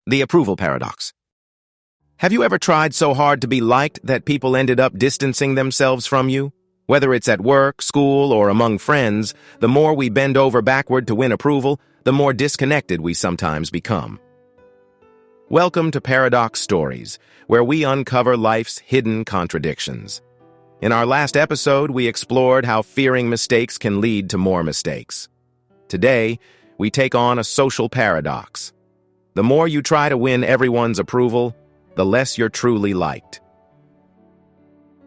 The approval paradox. Have you ever tried so hard to be liked that people ended up distancing themselves from you? Whether it's at work, school, or among friends, the more we bend over backward to win approval, the more disconnected we sometimes become. Welcome to Paradox Stories, where we uncover life's hidden contradictions. In our last episode, we explored how fearing mistakes can lead to more mistakes. Today, we take on a social paradox. The more you try to win everyone's approval, the less you're truly liked.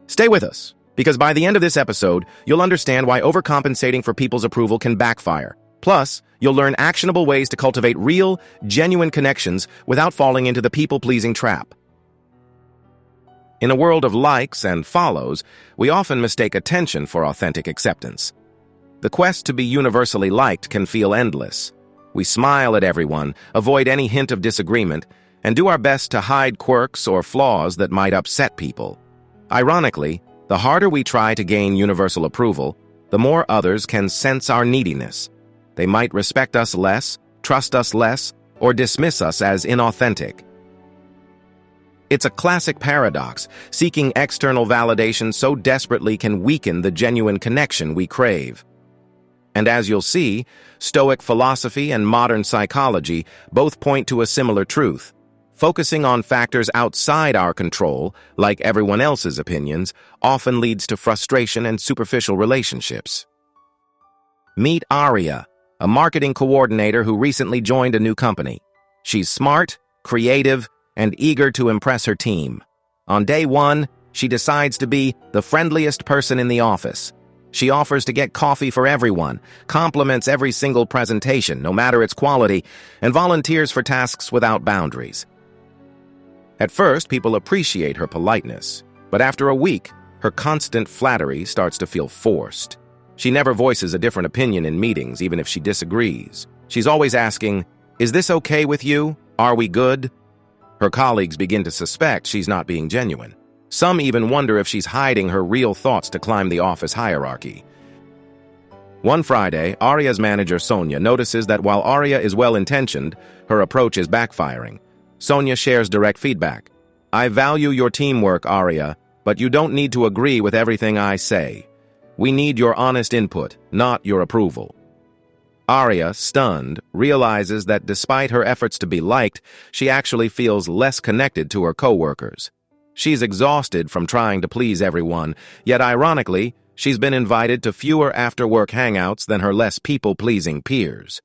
Stay with us, because by the end of this episode, you'll understand why overcompensating for people's approval can backfire. Plus, you'll learn actionable ways to cultivate real, genuine connections without falling into the people-pleasing trap. In a world of likes and follows, we often mistake attention for authentic acceptance. The quest to be universally liked can feel endless. We smile at everyone, avoid any hint of disagreement, and do our best to hide quirks or flaws that might upset people. Ironically, the harder we try to gain universal approval, the more others can sense our neediness. They might respect us less, trust us less, or dismiss us as inauthentic. It's a classic paradox. Seeking external validation so desperately can weaken the genuine connection we crave. And as you'll see, Stoic philosophy and modern psychology both point to a similar truth. Focusing on factors outside our control, like everyone else's opinions, often leads to frustration and superficial relationships. Meet Aria, a marketing coordinator who recently joined a new company. She's smart, creative, and eager to impress her team. On day one, she decides to be the friendliest person in the office. She offers to get coffee for everyone, compliments every single presentation, no matter its quality, and volunteers for tasks without boundaries. At first, people appreciate her politeness, but after a week, her constant flattery starts to feel forced. She never voices a different opinion in meetings, even if she disagrees. She's always asking, "Is this okay with you? Are we good?" Her colleagues begin to suspect she's not being genuine. Some even wonder if she's hiding her real thoughts to climb the office hierarchy. One Friday, Aria's manager Sonia notices that while Aria is well-intentioned, her approach is backfiring. Sonia shares direct feedback. "I value your teamwork, Aria, but you don't need to agree with everything I say. We need your honest input, not your approval." Aria, stunned, realizes that despite her efforts to be liked, she actually feels less connected to her coworkers. She's exhausted from trying to please everyone, yet ironically, she's been invited to fewer after-work hangouts than her less people-pleasing peers.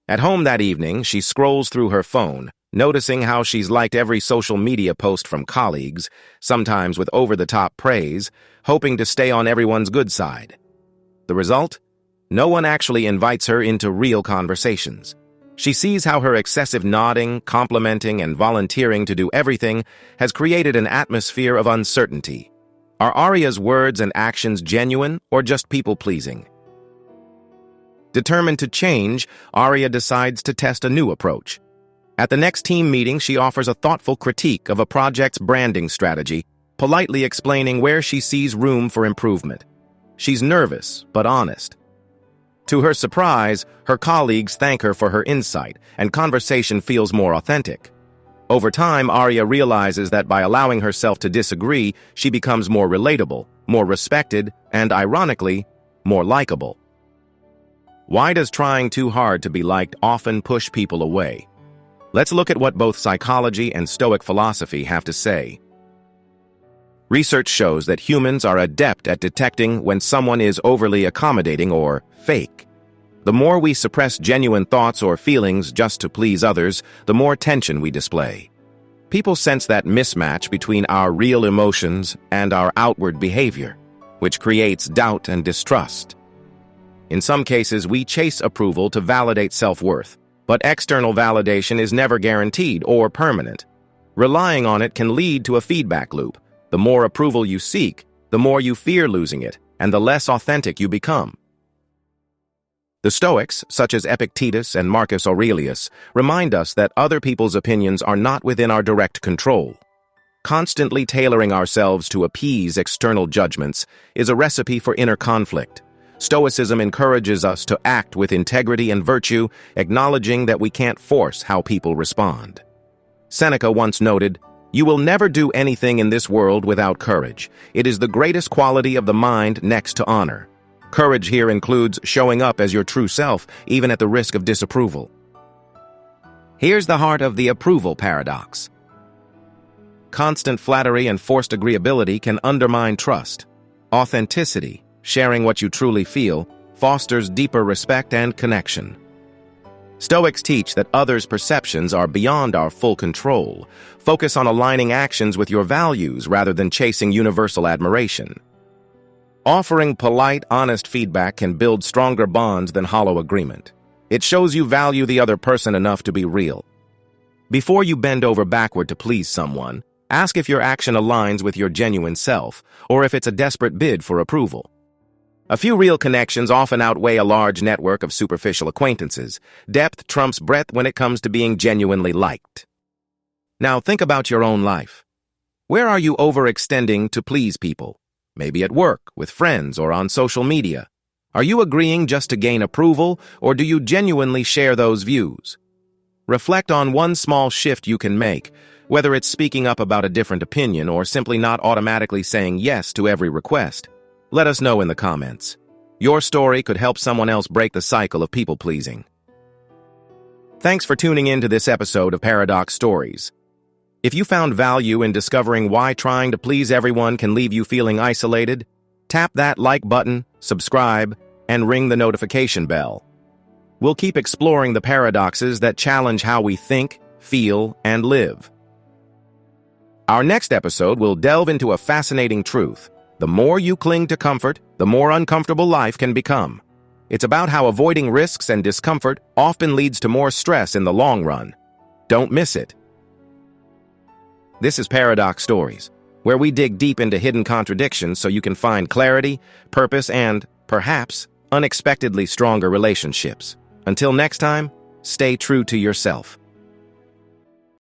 At home that evening, she scrolls through her phone, noticing how she's liked every social media post from colleagues, sometimes with over-the-top praise, hoping to stay on everyone's good side. The result? No one actually invites her into real conversations. She sees how her excessive nodding, complimenting, and volunteering to do everything has created an atmosphere of uncertainty. Are Aria's words and actions genuine or just people-pleasing? Determined to change, Aria decides to test a new approach. At the next team meeting, she offers a thoughtful critique of a project's branding strategy, politely explaining where she sees room for improvement. She's nervous, but honest. To her surprise, her colleagues thank her for her insight, and conversation feels more authentic. Over time, Aria realizes that by allowing herself to disagree, she becomes more relatable, more respected, and, ironically, more likable. Why does trying too hard to be liked often push people away? Let's look at what both psychology and Stoic philosophy have to say. Research shows that humans are adept at detecting when someone is overly accommodating or fake. The more we suppress genuine thoughts or feelings just to please others, the more tension we display. People sense that mismatch between our real emotions and our outward behavior, which creates doubt and distrust. In some cases, we chase approval to validate self-worth, but external validation is never guaranteed or permanent. Relying on it can lead to a feedback loop. The more approval you seek, the more you fear losing it, and the less authentic you become. The Stoics, such as Epictetus and Marcus Aurelius, remind us that other people's opinions are not within our direct control. Constantly tailoring ourselves to appease external judgments is a recipe for inner conflict. Stoicism encourages us to act with integrity and virtue, acknowledging that we can't force how people respond. Seneca once noted, "You will never do anything in this world without courage. It is the greatest quality of the mind next to honor." Courage here includes showing up as your true self, even at the risk of disapproval. Here's the heart of the approval paradox. Constant flattery and forced agreeability can undermine trust. Authenticity, sharing what you truly feel, fosters deeper respect and connection. Stoics teach that others' perceptions are beyond our full control. Focus on aligning actions with your values rather than chasing universal admiration. Offering polite, honest feedback can build stronger bonds than hollow agreement. It shows you value the other person enough to be real. Before you bend over backward to please someone, ask if your action aligns with your genuine self, or if it's a desperate bid for approval. A few real connections often outweigh a large network of superficial acquaintances. Depth trumps breadth when it comes to being genuinely liked. Now think about your own life. Where are you overextending to please people? Maybe at work, with friends, or on social media. Are you agreeing just to gain approval, or do you genuinely share those views? Reflect on one small shift you can make, whether it's speaking up about a different opinion or simply not automatically saying yes to every request. Let us know in the comments. Your story could help someone else break the cycle of people-pleasing. Thanks for tuning in to this episode of Paradox Stories. If you found value in discovering why trying to please everyone can leave you feeling isolated, tap that like button, subscribe, and ring the notification bell. We'll keep exploring the paradoxes that challenge how we think, feel, and live. Our next episode will delve into a fascinating truth. The more you cling to comfort, the more uncomfortable life can become. It's about how avoiding risks and discomfort often leads to more stress in the long run. Don't miss it. This is Paradox Stories, where we dig deep into hidden contradictions so you can find clarity, purpose, and, perhaps, unexpectedly stronger relationships. Until next time, stay true to yourself.